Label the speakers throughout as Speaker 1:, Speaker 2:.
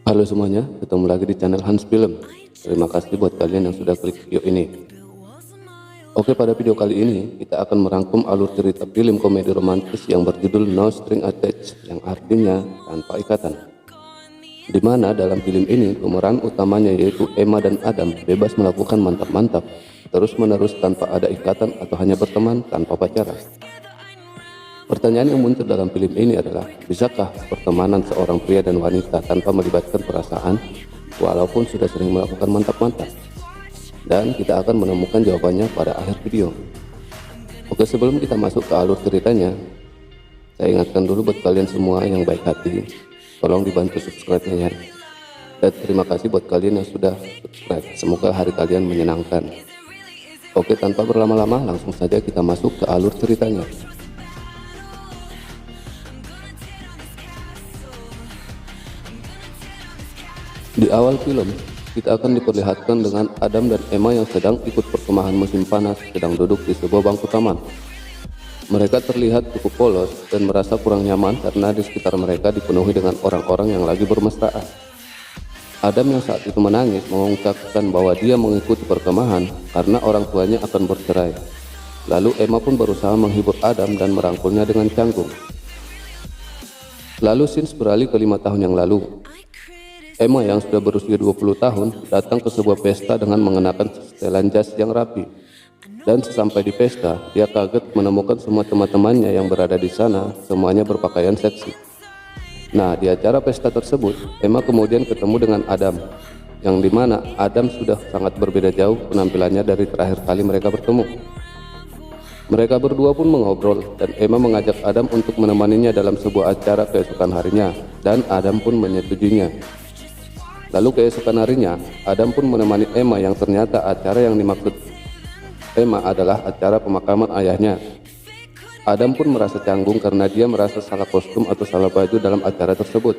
Speaker 1: Halo semuanya, ketemu lagi di channel Hans Film. Terima kasih buat kalian yang sudah klik video ini. Oke, pada video kali ini kita akan merangkum alur cerita film komedi romantis yang berjudul No String Attached, yang artinya tanpa ikatan. Di mana dalam film ini pemeran utamanya yaitu Emma dan Adam bebas melakukan mantap-mantap terus-menerus tanpa ada ikatan atau hanya berteman tanpa pacaran. Pertanyaan yang muncul dalam film ini adalah, bisakah pertemanan seorang pria dan wanita tanpa melibatkan perasaan walaupun sudah sering melakukan mantap-mantap? Dan kita akan menemukan jawabannya pada akhir video. Oke, sebelum kita masuk ke alur ceritanya, saya ingatkan dulu buat kalian semua yang baik hati, tolong dibantu subscribe-nya ya. Dan terima kasih buat kalian yang sudah subscribe, semoga hari kalian menyenangkan. Oke, tanpa berlama-lama langsung saja kita masuk ke alur ceritanya. Di awal film, kita akan diperlihatkan dengan Adam dan Emma yang sedang ikut perkemahan musim panas, sedang duduk di sebuah bangku taman. Mereka terlihat cukup polos dan merasa kurang nyaman karena di sekitar mereka dipenuhi dengan orang-orang yang lagi bermesraan. Adam yang saat itu menangis mengungkapkan bahwa dia mengikuti perkemahan karena orang tuanya akan bercerai. Lalu Emma pun berusaha menghibur Adam dan merangkulnya dengan canggung. Lalu scenes beralih ke 5 tahun yang lalu. Emma yang sudah berusia 20 tahun datang ke sebuah pesta dengan mengenakan setelan jas yang rapi. Dan sesampai di pesta, dia kaget menemukan semua teman-temannya yang berada di sana, semuanya berpakaian seksi. Nah, di acara pesta tersebut, Emma kemudian ketemu dengan Adam, yang dimana Adam sudah sangat berbeda jauh penampilannya dari terakhir kali mereka bertemu. Mereka berdua pun mengobrol, dan Emma mengajak Adam untuk menemaninya dalam sebuah acara keesokan harinya, dan Adam pun menyetujuinya. Lalu keesokan harinya, Adam pun menemani Emma yang ternyata acara yang dimaksud Emma adalah acara pemakaman ayahnya. Adam pun merasa canggung karena dia merasa salah kostum atau salah baju dalam acara tersebut.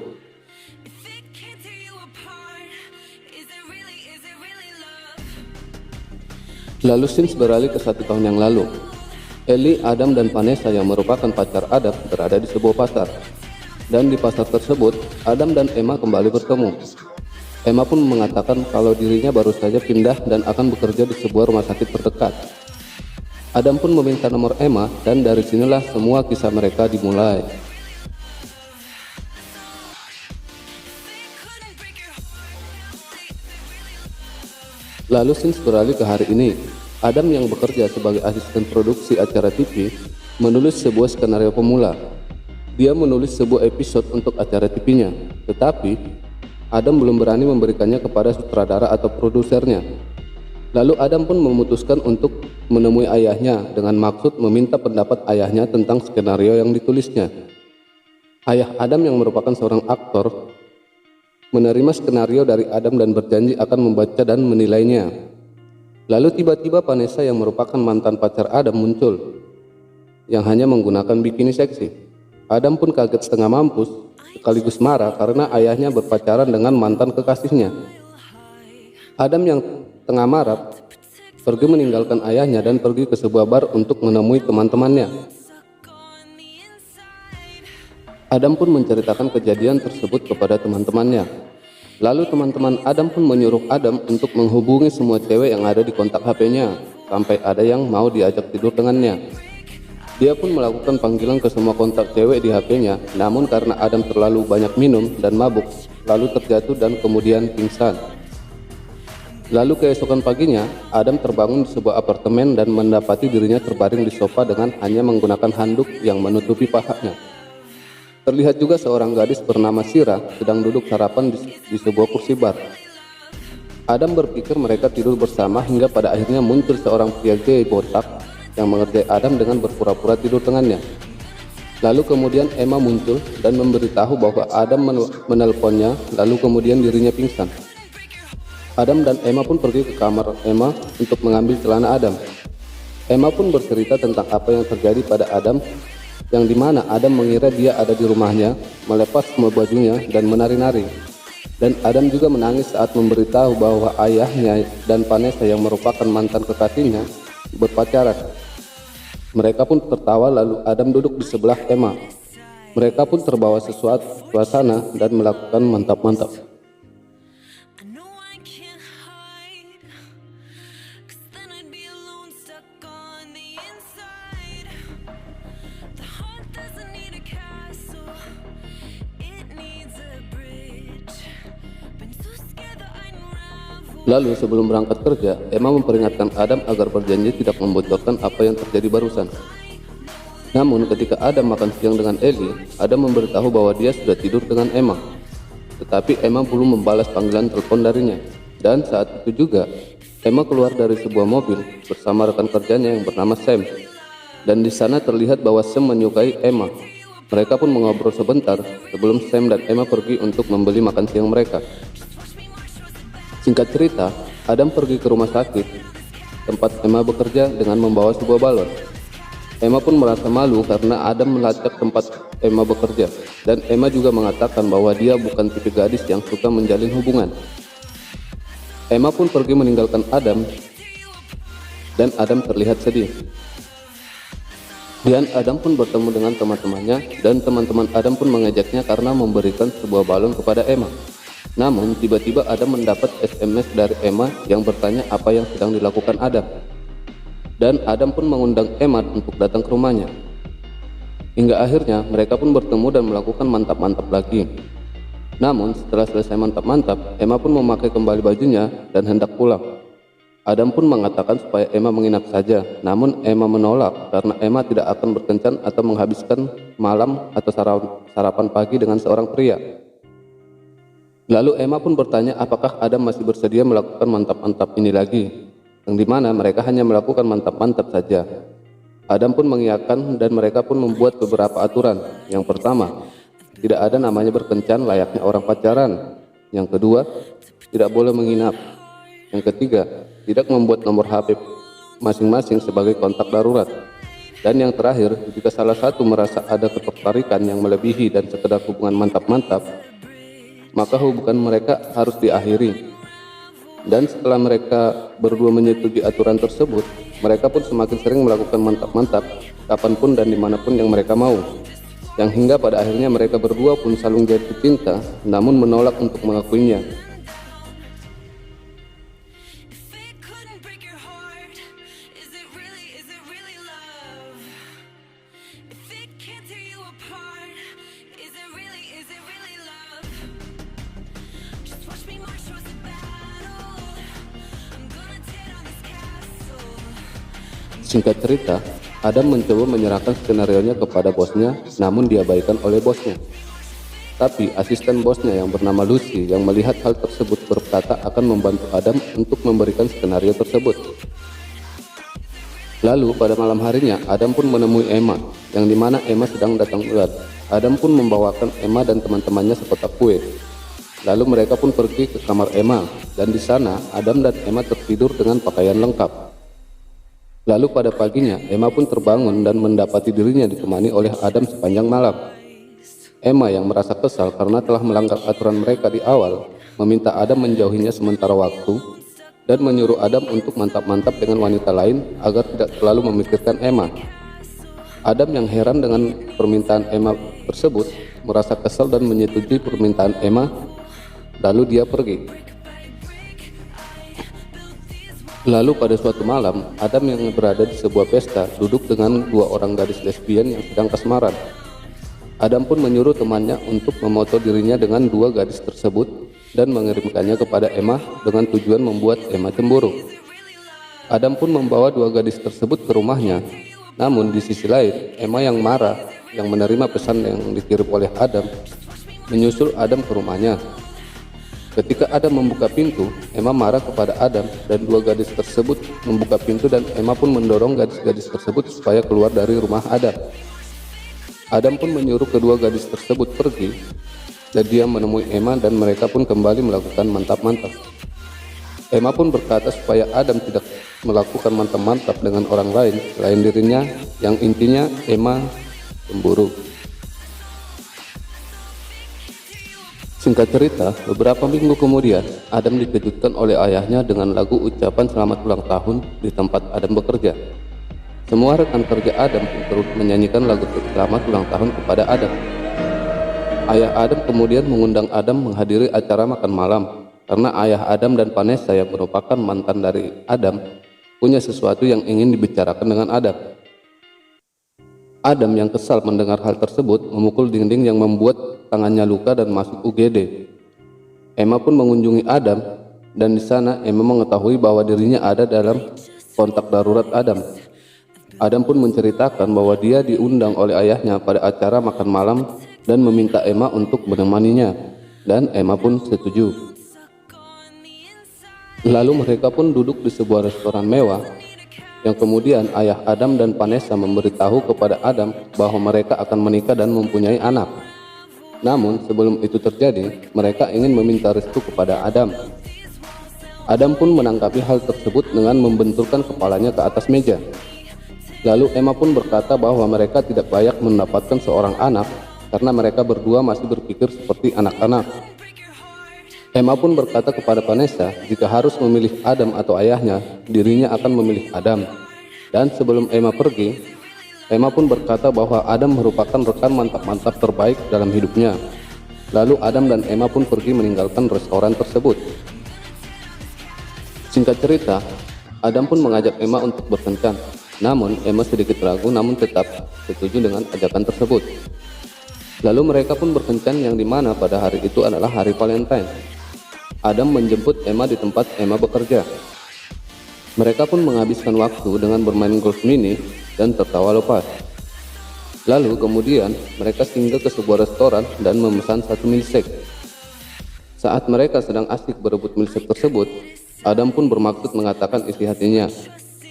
Speaker 1: Lalu scenes beralih ke 1 tahun yang lalu. Ellie, Adam, dan Vanessa yang merupakan pacar Adam berada di sebuah pasar. Dan di pasar tersebut, Adam dan Emma kembali bertemu. Emma pun mengatakan kalau dirinya baru saja pindah dan akan bekerja di sebuah rumah sakit terdekat. Adam pun meminta nomor Emma dan dari sinilah semua kisah mereka dimulai. Lalu scenes beralih ke hari ini. Adam yang bekerja sebagai asisten produksi acara TV menulis sebuah skenario pemula. Dia menulis sebuah episode untuk acara TV-nya, tetapi Adam belum berani memberikannya kepada sutradara atau produsernya. Lalu Adam pun memutuskan untuk menemui ayahnya dengan maksud meminta pendapat ayahnya tentang skenario yang ditulisnya. Ayah Adam yang merupakan seorang aktor menerima skenario dari Adam dan berjanji akan membaca dan menilainya. Lalu tiba-tiba Vanessa yang merupakan mantan pacar Adam muncul, yang hanya menggunakan bikini seksi. Adam pun kaget setengah mampus, sekaligus marah karena ayahnya berpacaran dengan mantan kekasihnya. Adam yang tengah marah pergi meninggalkan ayahnya dan pergi ke sebuah bar untuk menemui teman-temannya. Adam pun menceritakan kejadian tersebut kepada teman-temannya. Lalu teman-teman Adam pun menyuruh Adam untuk menghubungi semua cewek yang ada di kontak HP-nya sampai ada yang mau diajak tidur dengannya. Dia pun melakukan panggilan ke semua kontak cewek di HP-nya, namun karena Adam terlalu banyak minum dan mabuk, lalu terjatuh dan kemudian pingsan. Lalu keesokan paginya, Adam terbangun di sebuah apartemen dan mendapati dirinya terbaring di sofa dengan hanya menggunakan handuk yang menutupi pahanya. Terlihat juga seorang gadis bernama Shira sedang duduk sarapan di sebuah kursi bar. Adam berpikir mereka tidur bersama hingga pada akhirnya muncul seorang pria gay botak yang mengerjai Adam dengan berpura-pura tidur dengannya. Lalu kemudian Emma muncul dan memberitahu bahwa Adam menelponnya, lalu kemudian dirinya pingsan. Adam dan Emma pun pergi ke kamar Emma untuk mengambil celana Adam. Emma pun bercerita tentang apa yang terjadi pada Adam, yang dimana Adam mengira dia ada di rumahnya, melepas semua bajunya dan menari-nari. Dan Adam juga menangis saat memberitahu bahwa ayahnya dan Vanessa yang merupakan mantan kekasihnya berpacaran. Mereka pun tertawa, lalu Adam duduk di sebelah Emma. Mereka pun terbawa suasana dan melakukan mantap-mantap. Lalu sebelum berangkat kerja, Emma memperingatkan Adam agar berjanji tidak membocorkan apa yang terjadi barusan. Namun ketika Adam makan siang dengan Ellie, Adam memberitahu bahwa dia sudah tidur dengan Emma. Tetapi Emma belum membalas panggilan telepon darinya. Dan saat itu juga, Emma keluar dari sebuah mobil bersama rekan kerjanya yang bernama Sam. Dan di sana terlihat bahwa Sam menyukai Emma. Mereka pun mengobrol sebentar sebelum Sam dan Emma pergi untuk membeli makan siang mereka. Singkat cerita, Adam pergi ke rumah sakit tempat Emma bekerja dengan membawa sebuah balon. Emma pun merasa malu karena Adam melacak tempat Emma bekerja, dan Emma juga mengatakan bahwa dia bukan tipe gadis yang suka menjalin hubungan. Emma pun pergi meninggalkan Adam, dan Adam terlihat sedih. Dan Adam pun bertemu dengan teman-temannya, dan teman-teman Adam pun mengajaknya karena memberikan sebuah balon kepada Emma. Namun tiba-tiba Adam mendapat SMS dari Emma yang bertanya apa yang sedang dilakukan Adam. Dan Adam pun mengundang Emma untuk datang ke rumahnya. Hingga akhirnya mereka pun bertemu dan melakukan mantap-mantap lagi. Namun setelah selesai mantap-mantap, Emma pun memakai kembali bajunya dan hendak pulang. Adam pun mengatakan supaya Emma menginap saja, namun Emma menolak karena Emma tidak akan berkencan atau menghabiskan malam atau sarapan pagi dengan seorang pria. Lalu Emma pun bertanya apakah Adam masih bersedia melakukan mantap-mantap ini lagi, yang dimana mereka hanya melakukan mantap-mantap saja. Adam pun mengiyakan dan mereka pun membuat beberapa aturan. Yang pertama, tidak ada namanya berkencan layaknya orang pacaran. Yang kedua, tidak boleh menginap. Yang ketiga, tidak membuat nomor HP masing-masing sebagai kontak darurat. Dan yang terakhir, jika salah satu merasa ada ketertarikan yang melebihi dan sekedar hubungan mantap-mantap, maka hubungan mereka harus diakhiri. Dan setelah mereka berdua menyetujui aturan tersebut, mereka pun semakin sering melakukan mantap-mantap kapanpun dan dimanapun yang mereka mau. Yang hingga pada akhirnya mereka berdua pun saling jatuh cinta, namun menolak untuk mengakuinya. Singkat cerita, Adam mencoba menyerahkan skenarionya kepada bosnya, namun diabaikan oleh bosnya. Tapi asisten bosnya yang bernama Lucy yang melihat hal tersebut berkata akan membantu Adam untuk memberikan skenario tersebut. Lalu pada malam harinya, Adam pun menemui Emma, yang dimana Emma sedang datang bulan. Adam pun membawakan Emma dan teman-temannya sekotak kue. Lalu mereka pun pergi ke kamar Emma, dan di sana Adam dan Emma tertidur dengan pakaian lengkap. Lalu pada paginya, Emma pun terbangun dan mendapati dirinya ditemani oleh Adam sepanjang malam. Emma yang merasa kesal karena telah melanggar aturan mereka di awal, meminta Adam menjauhinya sementara waktu, dan menyuruh Adam untuk mantap-mantap dengan wanita lain agar tidak terlalu memikirkan Emma. Adam yang heran dengan permintaan Emma tersebut, merasa kesal dan menyetujui permintaan Emma, lalu dia pergi. Lalu pada suatu malam, Adam yang berada di sebuah pesta duduk dengan dua orang gadis lesbian yang sedang kasmaran. Adam pun menyuruh temannya untuk memoto dirinya dengan dua gadis tersebut dan mengirimkannya kepada Emma dengan tujuan membuat Emma cemburu. Adam pun membawa dua gadis tersebut ke rumahnya. Namun di sisi lain, Emma yang marah yang menerima pesan yang dikirim oleh Adam menyusul Adam ke rumahnya. Ketika Adam membuka pintu, Emma marah kepada Adam dan dua gadis tersebut membuka pintu dan Emma pun mendorong gadis-gadis tersebut supaya keluar dari rumah Adam. Adam pun menyuruh kedua gadis tersebut pergi dan dia menemui Emma dan mereka pun kembali melakukan mantap-mantap. Emma pun berkata supaya Adam tidak melakukan mantap-mantap dengan orang lain selain dirinya, yang intinya Emma cemburu. Singkat cerita, beberapa minggu kemudian, Adam dikejutkan oleh ayahnya dengan lagu ucapan selamat ulang tahun di tempat Adam bekerja. Semua rekan kerja Adam pun turut menyanyikan lagu selamat ulang tahun kepada Adam. Ayah Adam kemudian mengundang Adam menghadiri acara makan malam, karena ayah Adam dan Vanessa yang merupakan mantan dari Adam punya sesuatu yang ingin dibicarakan dengan Adam. Adam yang kesal mendengar hal tersebut memukul dinding yang membuat tangannya luka dan masuk UGD. Emma pun mengunjungi Adam, dan di sana Emma mengetahui bahwa dirinya ada dalam kontak darurat Adam. Adam pun menceritakan bahwa dia diundang oleh ayahnya pada acara makan malam dan meminta Emma untuk menemaninya, dan Emma pun setuju. Lalu mereka pun duduk di sebuah restoran mewah, yang kemudian ayah Adam dan Vanessa memberitahu kepada Adam bahwa mereka akan menikah dan mempunyai anak. Namun sebelum itu terjadi, mereka ingin meminta restu kepada Adam. Adam pun menanggapi hal tersebut dengan membenturkan kepalanya ke atas meja. Lalu Emma pun berkata bahwa mereka tidak layak mendapatkan seorang anak karena mereka berdua masih berpikir seperti anak-anak. Emma pun berkata kepada Vanessa jika harus memilih Adam atau ayahnya, dirinya akan memilih Adam. Dan sebelum Emma pergi, Emma pun berkata bahwa Adam merupakan rekan mantap-mantap terbaik dalam hidupnya. Lalu Adam dan Emma pun pergi meninggalkan restoran tersebut. Singkat cerita, Adam pun mengajak Emma untuk berkencan. Namun Emma sedikit ragu namun tetap setuju dengan ajakan tersebut. Lalu mereka pun berkencan, yang dimana pada hari itu adalah hari Valentine. Adam menjemput Emma di tempat Emma bekerja. Mereka pun menghabiskan waktu dengan bermain golf mini dan tertawa lepas. Lalu kemudian mereka singgah ke sebuah restoran dan memesan satu milkshake. Saat mereka sedang asik berebut milkshake tersebut, Adam pun bermaksud mengatakan isi hatinya.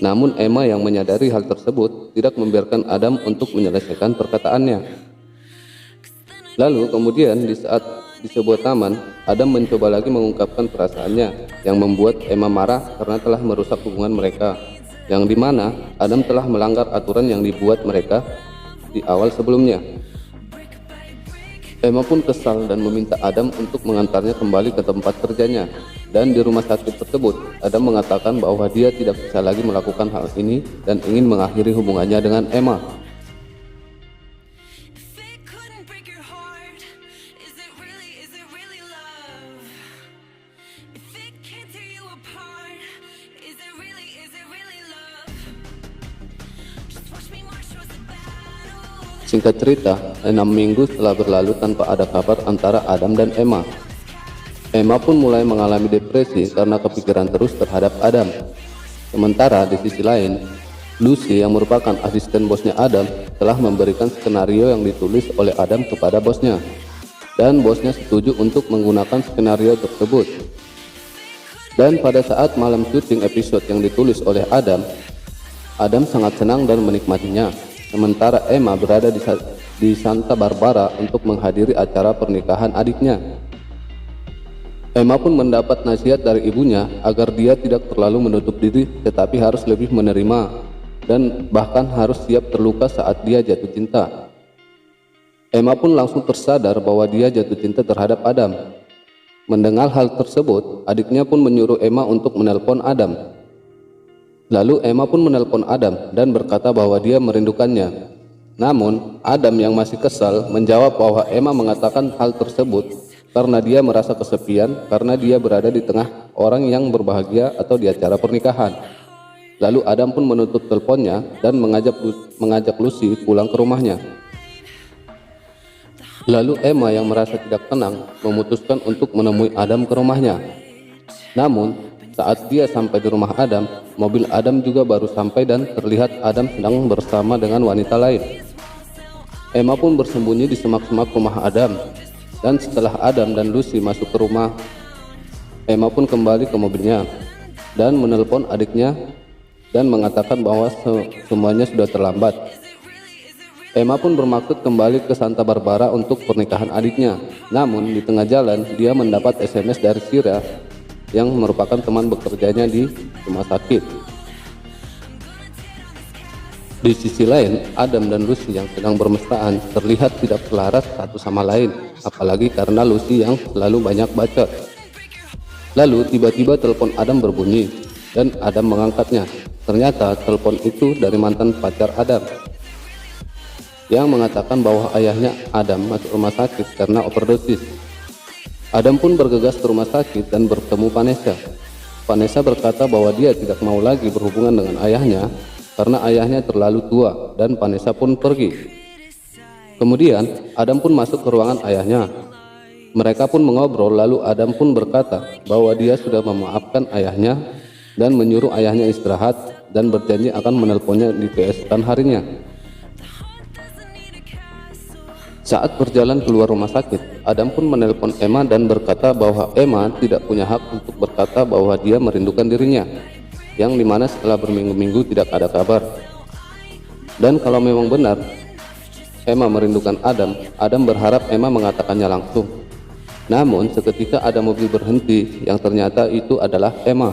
Speaker 1: Namun Emma yang menyadari hal tersebut tidak membiarkan Adam untuk menyelesaikan perkataannya. Lalu kemudian di saat di sebuah taman, Adam mencoba lagi mengungkapkan perasaannya, yang membuat Emma marah karena telah merusak hubungan mereka, yang dimana Adam telah melanggar aturan yang dibuat mereka di awal sebelumnya. Emma pun kesal dan meminta Adam untuk mengantarnya kembali ke tempat kerjanya. Dan di rumah sakit tersebut, Adam mengatakan bahwa dia tidak bisa lagi melakukan hal ini dan ingin mengakhiri hubungannya dengan Emma. Singkat cerita, 6 minggu setelah berlalu tanpa ada kabar antara Adam dan Emma. Emma pun mulai mengalami depresi karena kepikiran terus terhadap Adam. Sementara di sisi lain, Lucy yang merupakan asisten bosnya Adam telah memberikan skenario yang ditulis oleh Adam kepada bosnya. Dan bosnya setuju untuk menggunakan skenario tersebut. Dan pada saat malam syuting episode yang ditulis oleh Adam, Adam sangat senang dan menikmatinya. Sementara Emma berada di Santa Barbara untuk menghadiri acara pernikahan adiknya. Emma pun mendapat nasihat dari ibunya agar dia tidak terlalu menutup diri, tetapi harus lebih menerima dan bahkan harus siap terluka saat dia jatuh cinta. Emma pun langsung tersadar bahwa dia jatuh cinta terhadap Adam. Mendengar hal tersebut, adiknya pun menyuruh Emma untuk menelpon Adam. Lalu Emma pun menelpon Adam dan berkata bahwa dia merindukannya. Namun Adam yang masih kesal menjawab bahwa Emma mengatakan hal tersebut karena dia merasa kesepian karena dia berada di tengah orang yang berbahagia atau di acara pernikahan. Lalu Adam pun menutup teleponnya dan mengajak Lucy pulang ke rumahnya. Lalu Emma yang merasa tidak tenang memutuskan untuk menemui Adam ke rumahnya. Namun saat dia sampai di rumah Adam, mobil Adam juga baru sampai dan terlihat Adam sedang bersama dengan wanita lain. Emma pun bersembunyi di semak-semak rumah Adam. Dan setelah Adam dan Lucy masuk ke rumah, Emma pun kembali ke mobilnya dan menelpon adiknya dan mengatakan bahwa semuanya sudah terlambat. Emma pun bermaksud kembali ke Santa Barbara untuk pernikahan adiknya. Namun di tengah jalan dia mendapat SMS dari Shira yang merupakan teman bekerjanya di rumah sakit. Di sisi lain, Adam dan Lucy yang sedang bermesraan terlihat tidak selaras satu sama lain, apalagi karena Lucy yang selalu banyak bacot. Lalu tiba-tiba telepon Adam berbunyi dan Adam mengangkatnya. Ternyata telepon itu dari mantan pacar Adam yang mengatakan bahwa ayahnya Adam masuk rumah sakit karena overdosis. Adam pun bergegas ke rumah sakit dan bertemu Vanessa. Vanessa berkata bahwa dia tidak mau lagi berhubungan dengan ayahnya karena ayahnya terlalu tua, dan Vanessa pun pergi. Kemudian Adam pun masuk ke ruangan ayahnya. Mereka pun mengobrol, lalu Adam pun berkata bahwa dia sudah memaafkan ayahnya dan menyuruh ayahnya istirahat dan berjanji akan menelponnya di keesokan harinya. Saat berjalan keluar rumah sakit, Adam pun menelpon Emma dan berkata bahwa Emma tidak punya hak untuk berkata bahwa dia merindukan dirinya, yang dimana setelah berminggu-minggu tidak ada kabar. Dan kalau memang benar Emma merindukan Adam, Adam berharap Emma mengatakannya langsung. Namun seketika ada mobil berhenti yang ternyata itu adalah Emma.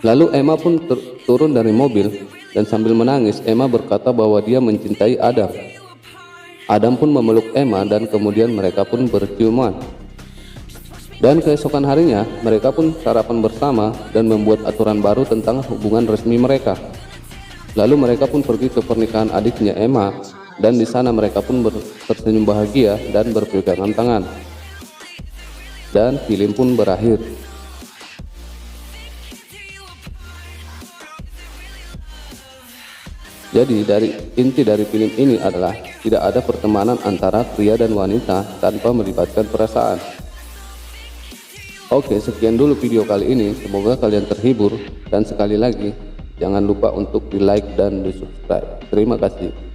Speaker 1: Lalu Emma pun turun dari mobil dan sambil menangis Emma berkata bahwa dia mencintai Adam. Adam pun memeluk Emma dan kemudian mereka pun berciuman. Dan keesokan harinya mereka pun sarapan bersama dan membuat aturan baru tentang hubungan resmi mereka. Lalu mereka pun pergi ke pernikahan adiknya Emma dan di sana mereka pun tersenyum bahagia dan berpegangan tangan. Dan film pun berakhir. Jadi inti dari film ini adalah tidak ada pertemanan antara pria dan wanita tanpa melibatkan perasaan. Oke, sekian dulu video kali ini, semoga kalian terhibur, dan sekali lagi jangan lupa untuk di like dan di subscribe. Terima kasih.